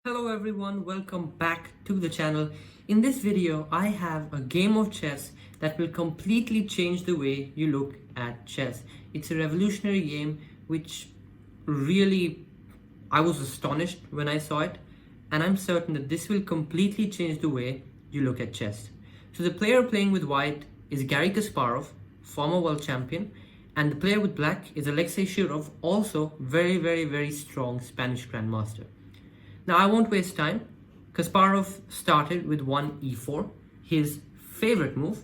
Hello everyone, welcome back to the channel. In this video, I have a game of chess that will completely change the way you look at chess. It's a revolutionary game which really, I was astonished when I saw it, and I'm certain that this will completely change the way you look at chess. So the player playing with white is Garry Kasparov, former world champion, and the player with black is Alexey Shirov, also very strong Spanish grandmaster. Now I won't waste time. Kasparov started with one e4, his favorite move,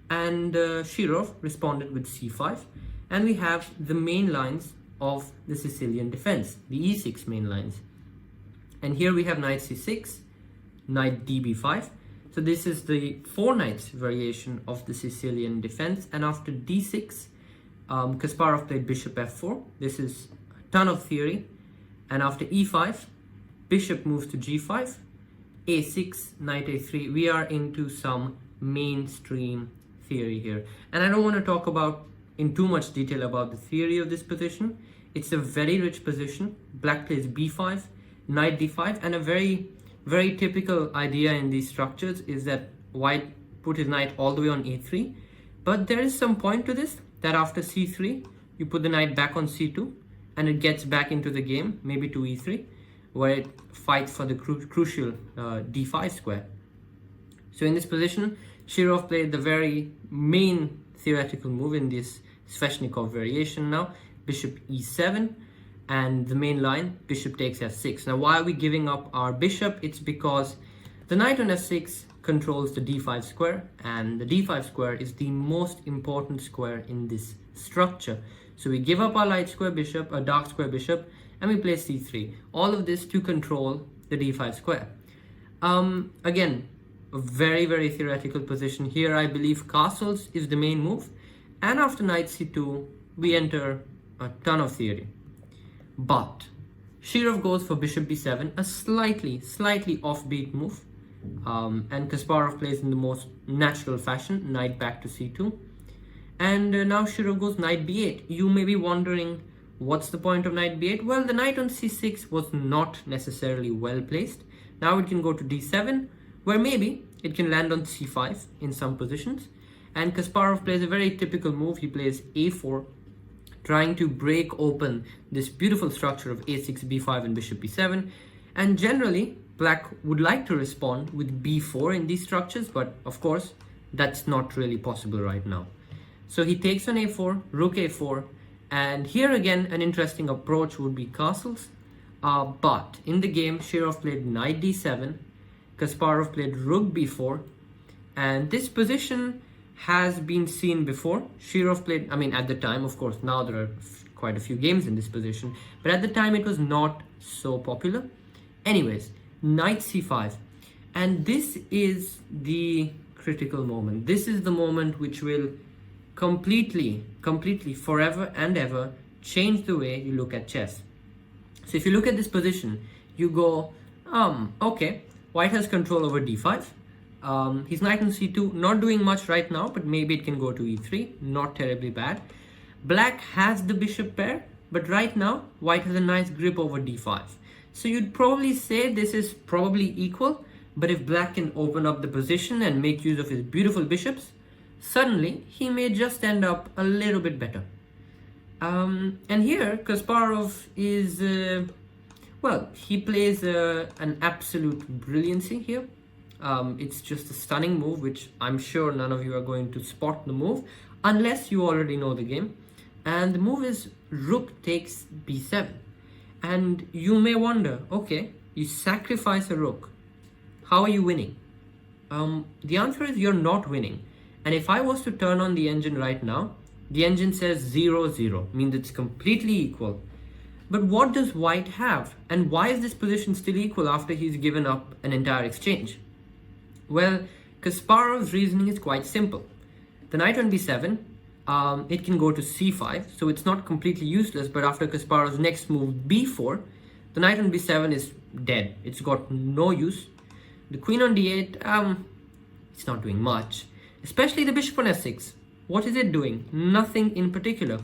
and Shirov responded with c5, and we have the main lines of the Sicilian defense, the e6 main lines. And here we have knight c6, knight db5. So this is the four knights variation of the Sicilian defense, and after d6, Kasparov played bishop f4. This is a ton of theory, and after e5, bishop moves to g5, a6, knight a3. We are into some mainstream theory here. And I don't want to talk about in too much detail about the theory of this position. It's a very rich position. Black plays b5, knight d5, and a very typical idea in these structures is that white put his knight all the way on a3. But there is some point to this, that after c3, you put the knight back on c2, and it gets back into the game, maybe to e3. Where it fights for the crucial d5 square. So in this position, Shirov played the very main theoretical move in this Sveshnikov variation now, bishop e7, and the main line, bishop takes f6. Now why are we giving up our bishop? It's because the knight on f6 controls the d5 square, and the d5 square is the most important square in this structure. So we give up our light square bishop, a dark square bishop, and we play c3. All of this to control the d5 square. Again, a very theoretical position here. I believe castles is the main move, and after knight c2, we enter a ton of theory. But Shirov goes for bishop b7, a slightly offbeat move, and Kasparov plays in the most natural fashion, knight back to c2. And now Shirov goes knight b8. You may be wondering, what's the point of knight b8? Well, the knight on c6 was not necessarily well placed. Now it can go to d7, where maybe it can land on c5 in some positions. And Kasparov plays a very typical move. He plays a4, trying to break open this beautiful structure of a6, b5, and bishop b7. And generally, black would like to respond with b4 in these structures, but of course, that's not really possible right now. So he takes on a4, rook a4, and here again, an interesting approach would be castles. But in the game, Shirov played knight d7, Kasparov played rook b4, and this position has been seen before. Shirov played, at the time, of course, now there are quite a few games in this position, but at the time it was not so popular. Anyways, knight c5, and this is the critical moment. This is the moment which will completely, forever and ever change the way you look at chess. So if you look at this position, you go, okay, white has control over d5. His knight on c2, not doing much right now, but maybe it can go to e3, not terribly bad. Black has the bishop pair, but right now, white has a nice grip over d5. So you'd probably say this is probably equal, but if black can open up the position and make use of his beautiful bishops, suddenly he may just end up a little bit better. And here Kasparov is, he plays an absolute brilliancy here. It's just a stunning move, which I'm sure none of you are going to spot the move, unless you already know the game. And the move is rook takes b7. And you may wonder, okay, you sacrifice a rook. How are you winning? The answer is you're not winning. And if I was to turn on the engine right now, the engine says 0-0, means it's completely equal. But what does white have? And why is this position still equal after he's given up an entire exchange? Well, Kasparov's reasoning is quite simple. The knight on b7, it can go to c5, so it's not completely useless, but after Kasparov's next move, b4, the knight on b7 is dead. It's got no use. The queen on d8, it's not doing much. Especially the bishop on f6. What is it doing? Nothing in particular.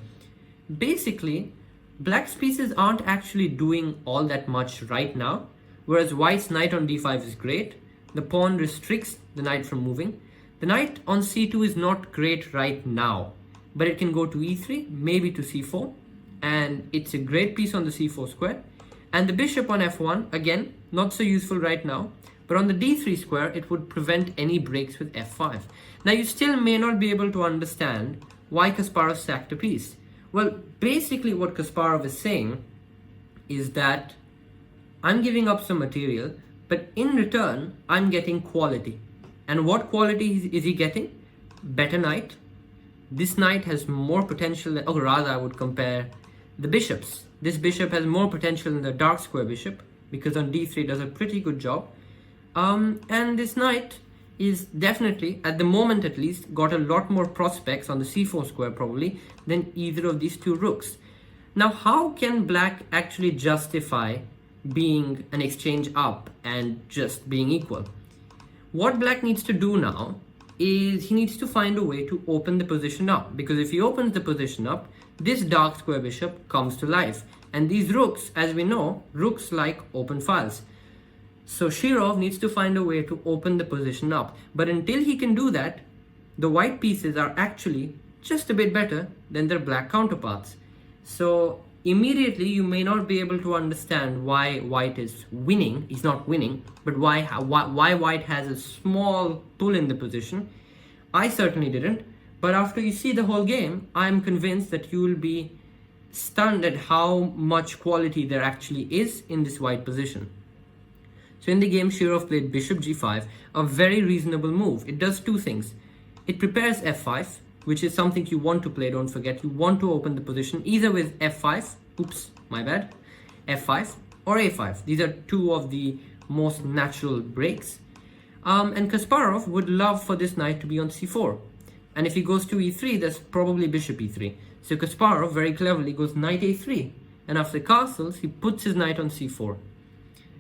Basically, black's pieces aren't actually doing all that much right now, whereas white's knight on d5 is great. The pawn restricts the knight from moving. The knight on c2 is not great right now, but it can go to e3, maybe to c4, and it's a great piece on the c4 square. And the bishop on f1, again, not so useful right now, but on the d3 square, it would prevent any breaks with f5. Now, you still may not be able to understand why Kasparov sacked a piece. Well, basically what Kasparov is saying is that I'm giving up some material, but in return, I'm getting quality. And what quality is he getting? Better knight. This knight has more potential, or rather I would compare the bishops. This bishop has more potential than the dark square bishop, because on d3 does a pretty good job. And this knight is definitely, at the moment at least, got a lot more prospects on the c4 square probably than either of these two rooks. Now, how can black actually justify being an exchange up and just being equal? What black needs to do now is he needs to find a way to open the position up, because if he opens the position up, this dark square bishop comes to life. And these rooks, as we know, rooks like open files. So Shirov needs to find a way to open the position up. But until he can do that, the white pieces are actually just a bit better than their black counterparts. So immediately you may not be able to understand why white is winning. He's not winning, but why white has a small pull in the position. I certainly didn't. But after you see the whole game, I'm convinced that you will be stunned at how much quality there actually is in this white position. So in the game, Shirov played bishop g5, a very reasonable move. It does two things. It prepares f5, which is something you want to play, don't forget. You want to open the position either with f5, oops, my bad, f5 or a5. These are two of the most natural breaks. And Kasparov would love for this knight to be on c4. And if he goes to e3, that's probably bishop e3. So Kasparov very cleverly goes knight a3. And after castles, he puts his knight on c4.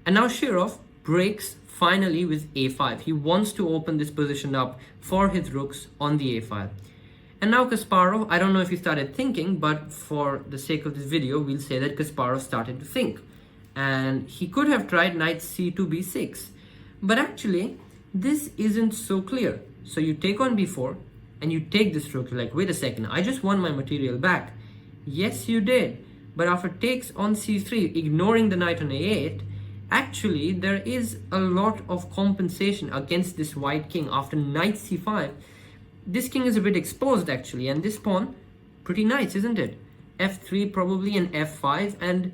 And now Shirov breaks finally with a5. He wants to open this position up for his rooks on the a file. And now Kasparov, I don't know if he started thinking, but for the sake of this video, we'll say that Kasparov started to think. And he could have tried knight c2 b6. But actually, this isn't so clear. So you take on b4, and you take this rook. You're like, wait a second, I just won my material back. Yes, you did. But after takes on c3, ignoring the knight on a8, actually, there is a lot of compensation against this white king. After knight c5, this king is a bit exposed actually, and this pawn, pretty nice, isn't it? f3 probably and f5, and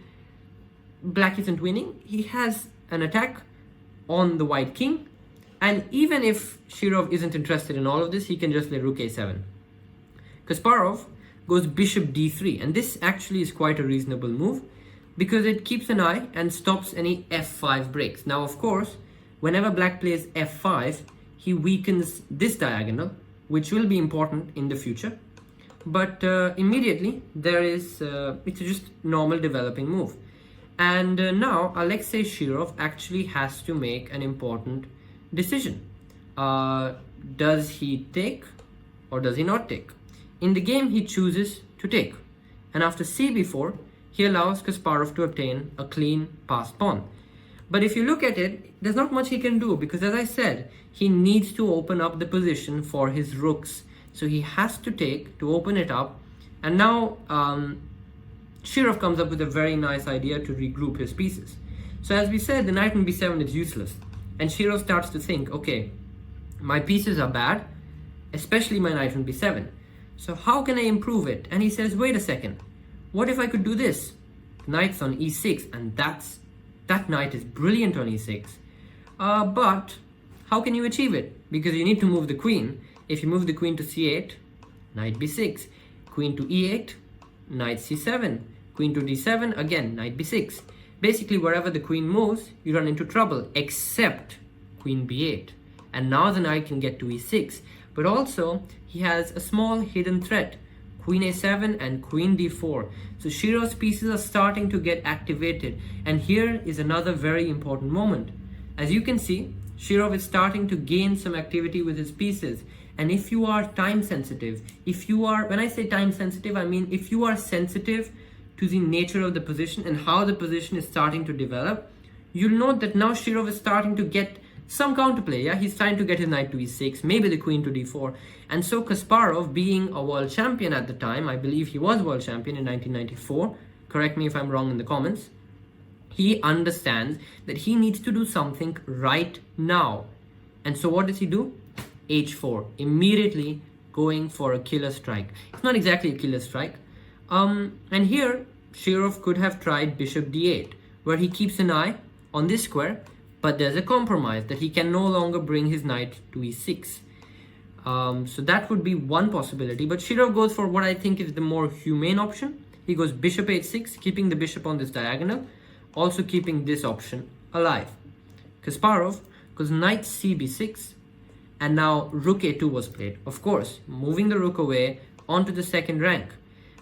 black isn't winning. He has an attack on the white king, and even if Shirov isn't interested in all of this, he can just play rook a7. Kasparov goes bishop d3, and this actually is quite a reasonable move because it keeps an eye and stops any f5 breaks. Now, of course, whenever black plays f5, he weakens this diagonal, which will be important in the future. But immediately, there is, it's just normal developing move. And now, Alexey Shirov actually has to make an important decision. Does he take or does he not take? In the game, he chooses to take. And after cb4, he allows Kasparov to obtain a clean passed pawn. But if you look at it, there's not much he can do because, as I said, he needs to open up the position for his rooks. So he has to take to open it up. And now Shirov comes up with a very nice idea to regroup his pieces. So as we said, the knight on b7 is useless. And Shirov starts to think, okay, my pieces are bad, especially my knight on b7. So how can I improve it? And he says, wait a second, what if I could do this? Knight's on e6, and that knight is brilliant on e6. But how can you achieve it? Because you need to move the queen. If you move the queen to c8, knight b6, queen to e8, knight c7, queen to d7, again, knight b6. Basically, wherever the queen moves, you run into trouble, except queen b8. And now the knight can get to e6. But also, he has a small hidden threat, queen a7 and queen d4. So Shirov's pieces are starting to get activated. And here is another very important moment. As you can see, Shirov is starting to gain some activity with his pieces. And if you are time sensitive, when I say time sensitive, I mean if you are sensitive to the nature of the position and how the position is starting to develop, you'll note that now Shirov is starting to get some counterplay. Yeah, he's trying to get his knight to e6, maybe the queen to d4. And so Kasparov, being a world champion at the time, I believe he was world champion in 1994, correct me if I'm wrong in the comments, he understands that he needs to do something right now. And so what does he do? h4, immediately going for a killer strike. It's not exactly a killer strike. And here Shirov could have tried bishop d8, where he keeps an eye on this square, but there's a compromise that he can no longer bring his knight to e6. So that would be one possibility, but Shirov goes for what I think is the more humane option. He goes bishop h6, keeping the bishop on this diagonal, also keeping this option alive. Kasparov goes knight cb6, and now rook a2 was played. Of course, moving the rook away onto the second rank.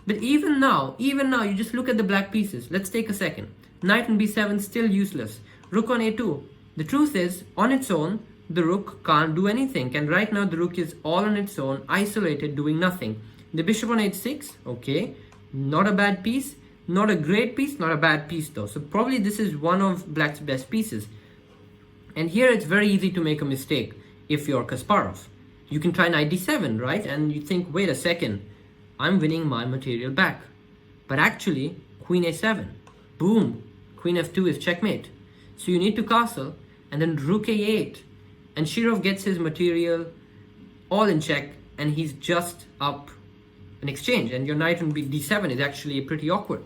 But even now, you just look at the black pieces. Let's take a second. Knight on b7 still useless. Rook on a2. The truth is, on its own, the rook can't do anything. And right now, the rook is all on its own, isolated, doing nothing. The bishop on h6, okay, not a bad piece. Not a great piece, not a bad piece though. So probably this is one of black's best pieces. And here it's very easy to make a mistake if you're Kasparov. You can try knight d7, right? And you think, wait a second, I'm winning my material back. But actually, queen a7, boom, queen f2 is checkmate. So you need to castle, and then rook a8. And Shirov gets his material all in check, and he's just up an exchange. And your knight on d7 is actually pretty awkward.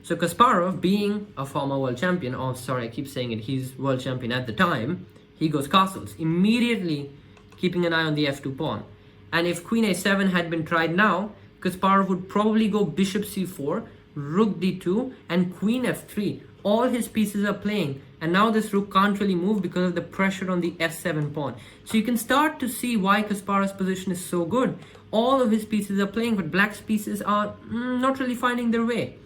So Kasparov, being a former world champion, oh sorry, I keep saying it, he's world champion at the time, he goes castles, immediately keeping an eye on the f2 pawn. And if queen a7 had been tried now, Kasparov would probably go bishop c4, rook d2, and queen f3. All his pieces are playing, and now this rook can't really move because of the pressure on the f7 pawn. So you can start to see why Kasparov's position is so good. All of his pieces are playing, but black's pieces are not really finding their way.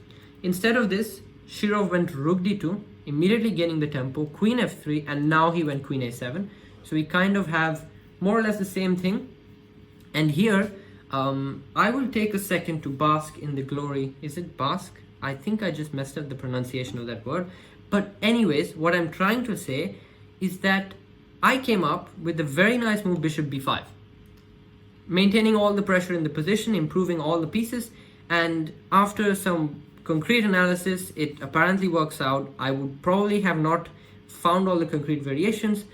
Instead of this, Shirov went rook d2, immediately gaining the tempo, queen f3, and now he went queen a7. So we kind of have more or less the same thing. And here, I will take a second to bask in the glory. Is it bask? I think I just messed up the pronunciation of that word. But anyways, what I'm trying to say is that I came up with a very nice move, bishop b5. Maintaining all the pressure in the position, improving all the pieces, and after some concrete analysis, it apparently works out. I would probably have not found all the concrete variations,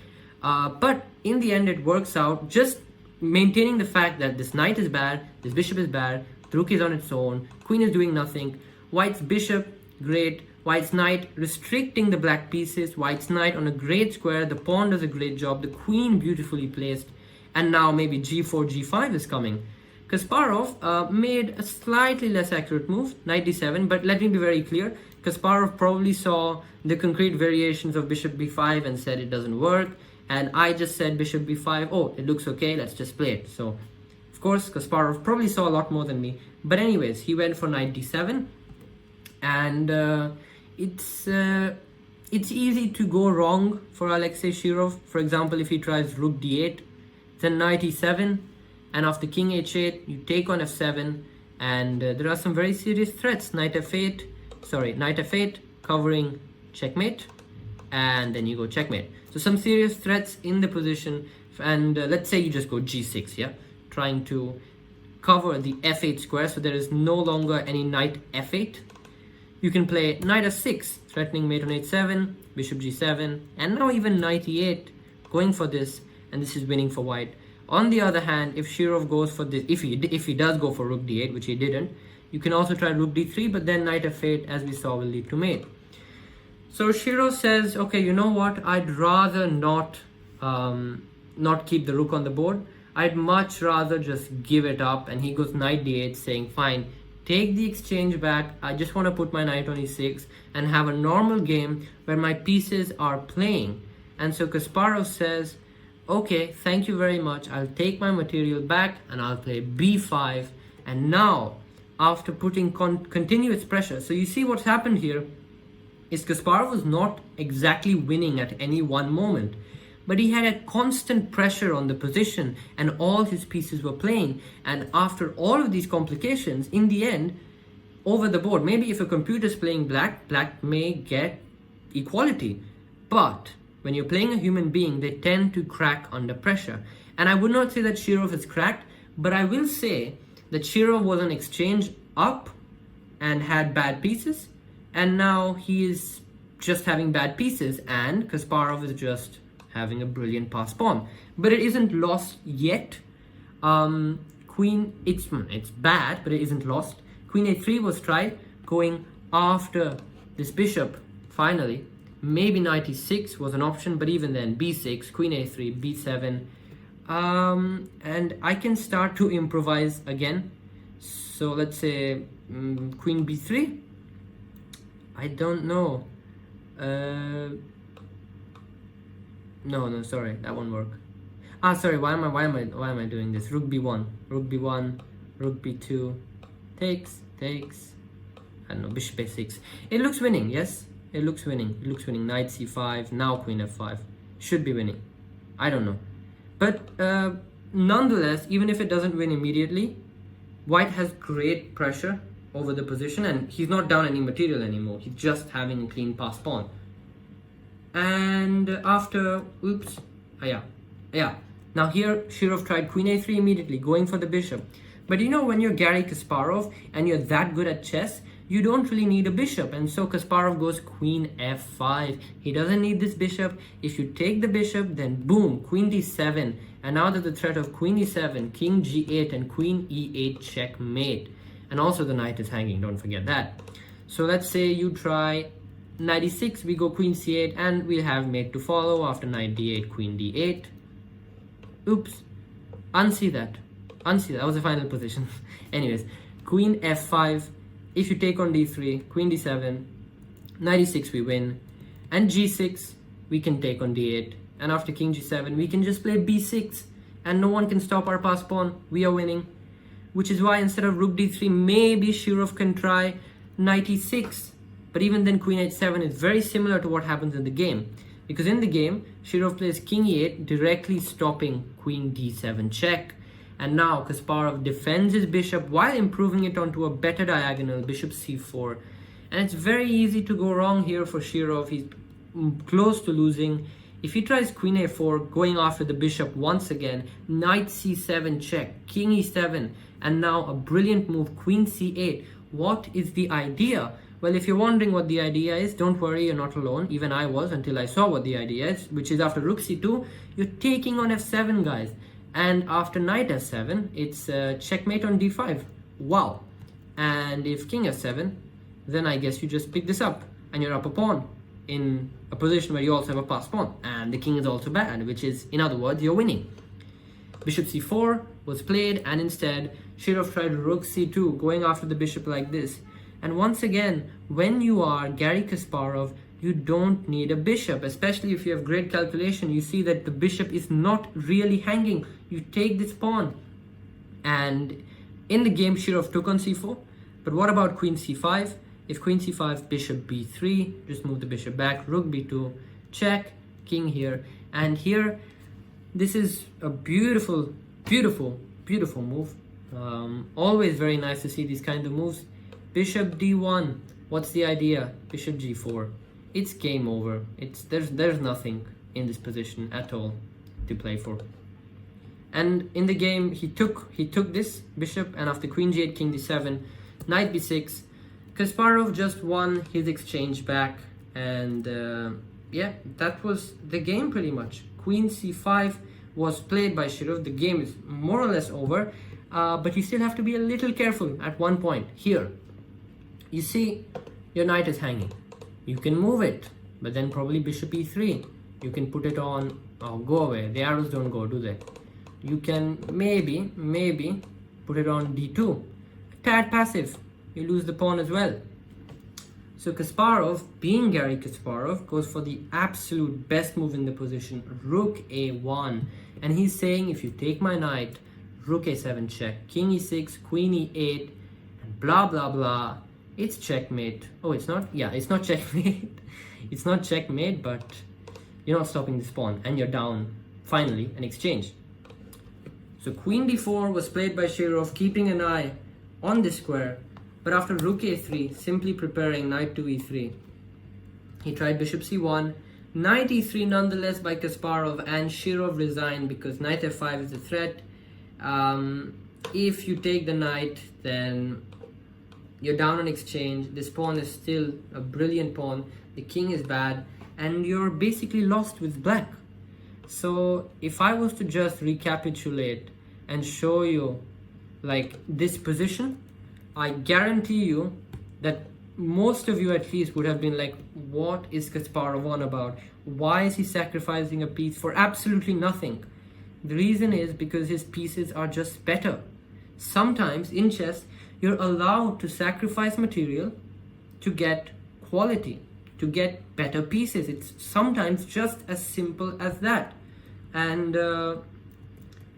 but in the end it works out, just maintaining the fact that this knight is bad, this bishop is bad, the rook is on its own, queen is doing nothing, white's bishop, great, white's knight restricting the black pieces, white's knight on a great square, the pawn does a great job, the queen beautifully placed, and now maybe g4, g5 is coming. Kasparov made a slightly less accurate move, knight d7, but let me be very clear, Kasparov probably saw the concrete variations of bishop b5 and said it doesn't work, and I just said bishop b5, oh, it looks okay, let's just play it. So, of course, Kasparov probably saw a lot more than me, but anyways, he went for knight d7, and it's easy to go wrong for Alexey Shirov. For example, if he tries rook d8, then knight e7, and after king h8, you take on f7, and there are some very serious threats. Knight f8, covering checkmate, and then you go checkmate. So some serious threats in the position, and let's say you just go g6, yeah, trying to cover the f8 square, so there is no longer any knight f8. You can play knight f6, threatening mate on h7, bishop g7, and now even knight e8, going for this, and this is winning for white. On the other hand, if Shirov goes for this, if he does go for rook d8, which he didn't, you can also try rook d3, but then knight f8, as we saw, will lead to mate. So Shirov says, okay, you know what, I'd rather not keep the rook on the board. I'd much rather just give it up, and he goes knight d8, saying, fine, take the exchange back, I just want to put my knight on e6 and have a normal game where my pieces are playing. And so Kasparov says, okay, thank you very much, I'll take my material back and I'll play b5. And now, after putting continuous pressure, so you see what's happened here is Kasparov was not exactly winning at any one moment, but he had a constant pressure on the position and all his pieces were playing. And after all of these complications, in the end, over the board, maybe if a computer is playing black, black may get equality. But when you're playing a human being, they tend to crack under pressure. And I would not say that Shirov has cracked, but I will say that Shirov was on exchange up and had bad pieces, and now he is just having bad pieces, and Kasparov is just having a brilliant pass pawn. But it isn't lost yet. Queen, it's bad, but it isn't lost. Queen a3 was tried, going after this bishop, finally. Maybe knight e6 was an option, but even then, b6, queen a3, b7. And I can start to improvise again. So let's say queen b3. I don't know. No, sorry, that won't work. Sorry, why am I doing this? Rook b1, rook b2, takes. I don't know, bishop a6. It looks winning, yes? It looks winning. Knight c5, now queen f5. Should be winning. I don't know. But nonetheless, even if it doesn't win immediately, White has great pressure over the position, and he's not down any material anymore. He's just having a clean pass pawn. And after, yeah. Now here, Shirov tried queen a3 immediately, going for the bishop. But you know, when you're Garry Kasparov and you're that good at chess, you don't really need a bishop. And so Kasparov goes queen f5. He doesn't need this bishop. If you take the bishop, then boom, queen d7. And now there's the threat of queen e7, king g8, and queen e8 checkmate. And also the knight is hanging, don't forget that. So let's say you try knight e6, we go queen c8, and we'll have mate to follow after knight d8, queen d8. Oops, unsee that. That was the final position. Anyways, queen f5. If you take on d3, queen d7, knight e6 we win, and g6 we can take on d8, and after king g7 we can just play b6, and no one can stop our pass pawn. We are winning, which is why instead of rook d3, maybe Shirov can try knight e6. But even then, queen h7 is very similar to what happens in the game, because in the game Shirov plays king e8, directly stopping queen d7 check. And now Kasparov defends his bishop while improving it onto a better diagonal, bishop c4. And it's very easy to go wrong here for Shirov. He's close to losing. If he tries queen a4, going after the bishop once again, knight c7 check, king e7, and now a brilliant move, queen c8. What is the idea? Well, if you're wondering what the idea is, don't worry, you're not alone. Even I was until I saw what the idea is, which is after rook c2, you're taking on f7, guys. And after knight f7, it's checkmate on d5. Wow. And if king f7, then I guess you just pick this up and you're up a pawn in a position where you also have a pass pawn. And the king is also bad, which is, in other words, you're winning. Bishop c4 was played, and instead Shirov tried rook c2, going after the bishop like this. And once again, when you are Garry Kasparov, you don't need a bishop, especially if you have great calculation. You see that the bishop is not really hanging. You take this pawn. And in the game, Shirov took on c4. But what about queen c5? If queen c5, bishop b3, just move the bishop back, rook b2, check, king here. And here, this is a beautiful move. Always very nice to see these kind of moves. Bishop d1, what's the idea? Bishop g4. It's game over. There's nothing in this position at all to play for. And in the game, he took this bishop, and after queen g8, king d7, knight b6, Kasparov just won his exchange back, and yeah, that was the game pretty much. Queen c5 was played by Shirov. The game is more or less over, but you still have to be a little careful at one point. Here, you see, your knight is hanging. You can move it, but then probably bishop e3. You can put it on, oh, go away. The arrows don't go, do they? You can maybe put it on d2. Tad passive. You lose the pawn as well. So Kasparov, being Garry Kasparov, goes for the absolute best move in the position, rook a1. And he's saying, if you take my knight, rook a7 check, king e6, queen e8, and blah, blah, blah. It's checkmate. Oh, it's not? Yeah, it's not checkmate. It's not checkmate, but you're not stopping this pawn, and you're down, finally, an exchange. So queen d4 was played by Shirov, keeping an eye on this square, but after rook a3, simply preparing knight to e3, he tried bishop c1, Knight e3 nonetheless by Kasparov, and Shirov resigned because knight f5 is a threat. If you take the knight, then you're down on exchange. This pawn is still a brilliant pawn. The king is bad, and you're basically lost with black. So if I was to just recapitulate and show you like this position, I guarantee you that most of you at least would have been like, what is Kasparov on about? Why is he sacrificing a piece for absolutely nothing? The reason is because his pieces are just better. Sometimes in chess, you're allowed to sacrifice material to get quality, to get better pieces. It's sometimes just as simple as that. And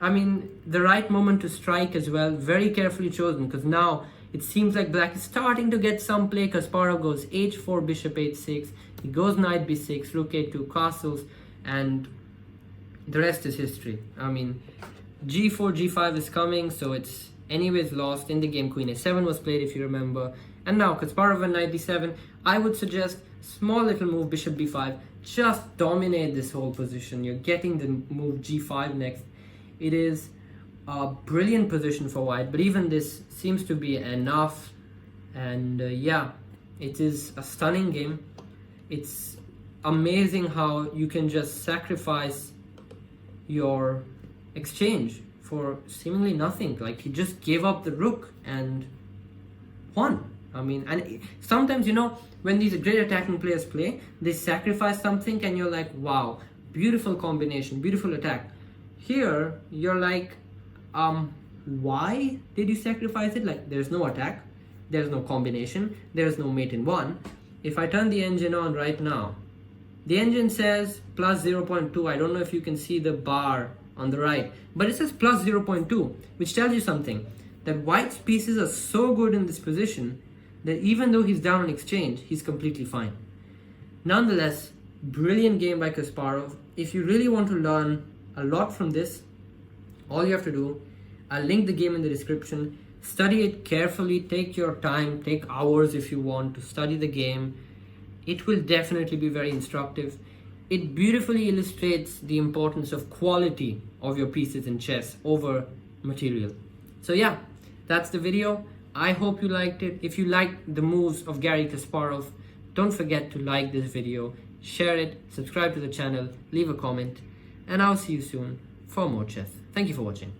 I mean, the right moment to strike as well, very carefully chosen, because now it seems like black is starting to get some play. Kasparov goes h4, bishop h6, he goes knight b6, rook a2, castles, and the rest is history. I mean, g4, g5 is coming, so it's anyways lost in the game. Queen a7 was played, if you remember. And now Kasparov and knight d7. I would suggest small little move, bishop b5. Just dominate this whole position. You're getting the move g5 next. It is a brilliant position for white, but even this seems to be enough. And yeah, it is a stunning game. It's amazing how you can just sacrifice your exchange for seemingly nothing. Like, he just gave up the rook and won. I mean, and sometimes, you know, when these great attacking players play, they sacrifice something and you're like, wow, beautiful combination, beautiful attack. Here, you're like, why did you sacrifice it? Like, there's no attack, there's no combination, there's no mate in one. If I turn the engine on right now, the engine says plus 0.2. I don't know if you can see the bar on the right, but it says plus 0.2, which tells you something, that white's pieces are so good in this position that even though he's down on exchange, he's completely fine. Nonetheless, brilliant game by Kasparov. If you really want to learn a lot from this, all you have to do, I'll link the game in the description. Study it carefully, take your time, take hours if you want to study the game. It will definitely be very instructive. It beautifully illustrates the importance of quality of your pieces in chess over material. So yeah, that's the video. I hope you liked it. If you liked the moves of Garry Kasparov, don't forget to like this video, share it, subscribe to the channel, leave a comment, and I'll see you soon for more chess. Thank you for watching.